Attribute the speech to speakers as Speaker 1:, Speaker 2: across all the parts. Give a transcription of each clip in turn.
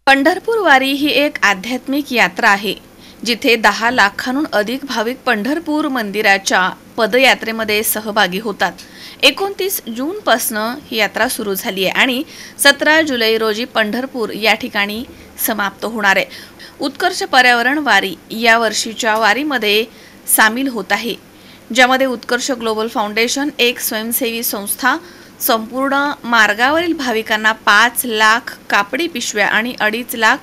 Speaker 1: पंढरपूर वारी ही एक आध्यात्मिक यात्रा आहे, जिथे 10 लाखांहून अधिक भाविक पंढरपूर मंदिराच्या पदयात्रेमध्ये सहभागी होतात। 29 जून पासून ही यात्रा सुरू झाली आहे आणि 17 जुलै रोजी पंढरपूर या ठिकाणी समाप्त होणार आहे। उत्कर्ष पर्यावरण वारी या वर्षीच्या वारीमध्ये सामील होत आहे, ज्यामध्ये उत्कर्ष ग्लोबल फाउंडेशन एक स्वयंसेवी संस्था संपूर्ण मार्गावरील भाविकांना 5 लाख कापडी पिशव्या आणि 2.5 लाख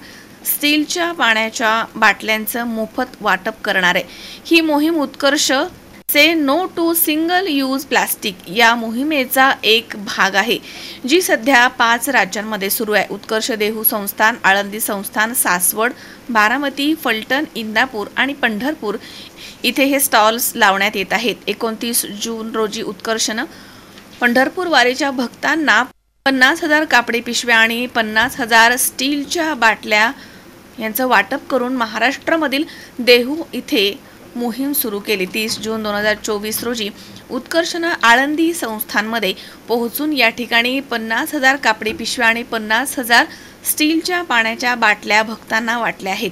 Speaker 1: स्टीलच्या पाण्याच्या बाटल्यांचं मोफत वाटप करणार आहे। ही मोहीम Utkarsh say no to single use plastic या मोहिमेचा एक भाग आहे, जी सध्या 5 राज्यांमध्ये सुरू आहे। उत्कर्ष देहू संस्थान, आळंदी संस्थान, सासवड, बारामती, फलटण, इंदापूर आणि पंढरपूर इथे हे स्टॉल्स लावण्यात येत आहेत। 29 जून रोजी उत्कर्षनं पंढरपूर वारीच्या भक्तांना 50,000 कापडी पिशव्या आणि 50,000 स्टीलच्या बाटल्या यांचं वाटप करून महाराष्ट्रामधील देहू इथे मोहीम सुरू केली। 30 जून 2024 रोजी उत्कर्षनं आळंदी संस्थानमध्ये पोहोचून या ठिकाणी 50,000 कापडी पिशव्या आणि 50,000 स्टीलच्या पाण्याच्या बाटल्या भक्तांना वाटल्या आहेत।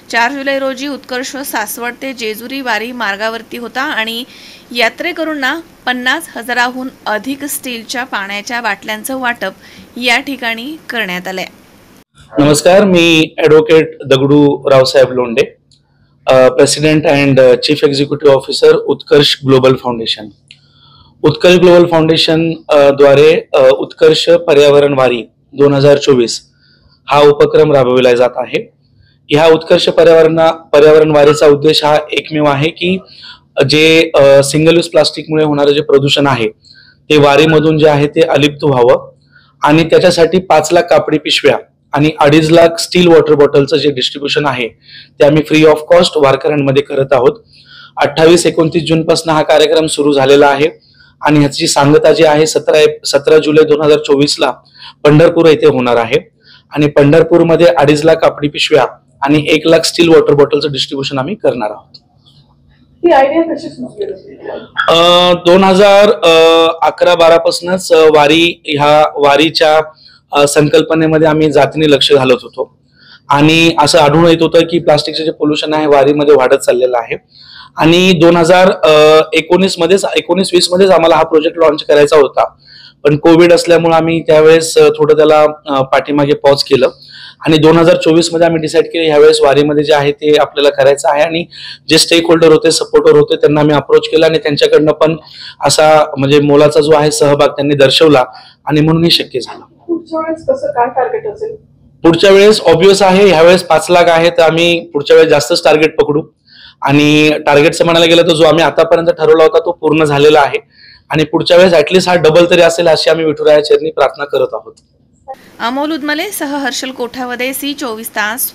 Speaker 1: 4 जुलै रोजी उत्कर्ष सासवड ते जेजुरी वारी मार्गावरती होता आणि यात्रेकरूंना 50,000हून अधिक स्टीलच्या पाण्याच्या बाटल्यांचं वाटप या ठिकाणी करण्यात आलंय।
Speaker 2: नमस्कार, मी advocate Dagdu Raosaheb Londhe, president and chief executive officer Utkarsh global foundation. Utkarsh global foundation द्वारे उत्कर्ष पर्यावरण वारी 2024 हा उपक्रम राबविला जात आहे। ह्या उत्कर्ष पर्यावरण वारीचा उद्देश हा एकमेव आहे की जे सिंगल यूज प्लास्टिकमुळे होणारे जे प्रदूषण आहे ते वारीमधून जे आहे ते अलिप्त व्हावं आणि त्याच्यासाठी 5 लाख कापडी पिशव्या आणि 2.5 लाख स्टील वॉटर बॉटलचं जे डिस्ट्रीब्युशन आहे ते आम्ही फ्री ऑफ कॉस्ट वारकऱ्यांमध्ये करत आहोत। 28-29 जून पासून हा कार्यक्रम सुरू झालेला आहे आणि ह्याची सांगता जी आहे 17 जुलै 2024 ला पंढरपूर येथे होणार आहे आणि पंढरपूरमध्ये 2.5 लाख कापडी पिशव्या आणि 1 लाख स्टील वॉटर बॉटलचं डिस्ट्रीब्युशन आम्ही करणार आहोत। 2011-12 पासूनच वारीच्या संकल्पनेमध्ये आम्ही जातीने लक्ष घालत होतो आणि असं आढळून येत होतं की प्लास्टिकचे जे पोल्युशन आहे वारीमध्ये वाढत चाललेलं आहे आणि 2019-20 मध्येच आम्हाला हा प्रोजेक्ट लॉन्च करायचा होता, पण कोविड असल्यामुळे आम्ही त्यावेळेस थोडं त्याला पाठीमागे पॉज केलं आणि 2024 मध्ये आम्ही डिसाईड केलं ह्यावेळेस वारीमध्ये जे आहे ते आपल्याला करायचं आहे आणि जे स्टेक होल्डर होते, सपोर्टर होते, त्यांना आम्ही अप्रोच केला आणि त्यांच्याकडनं पण असा म्हणजे मोलाचा जो आहे सहभाग त्यांनी दर्शवला आणि म्हणून हे शक्य झालं।
Speaker 3: पुढच्या वेळेस कसं काय टार्गेट असेल?
Speaker 2: पुढच्या वेळेस ऑब्वियस आहे, ह्यावेळेस 5 लाख आहे तर आम्ही पुढच्या वेळेस जास्तच टार्गेट पकडू आणि टार्गेटचं म्हणायला गेलं तर जो आम्ही आतापर्यंत ठरवला होता तो पूर्ण झालेला आहे आणि पुढच्या वेळेस ऍटलीस्ट हा डबल तरी असेल अशी आम्ही विठुराया चरणी प्रार्थना करत आहोत।
Speaker 1: अमोल उदमले सह हर्षल कोठावदे, C24 तास।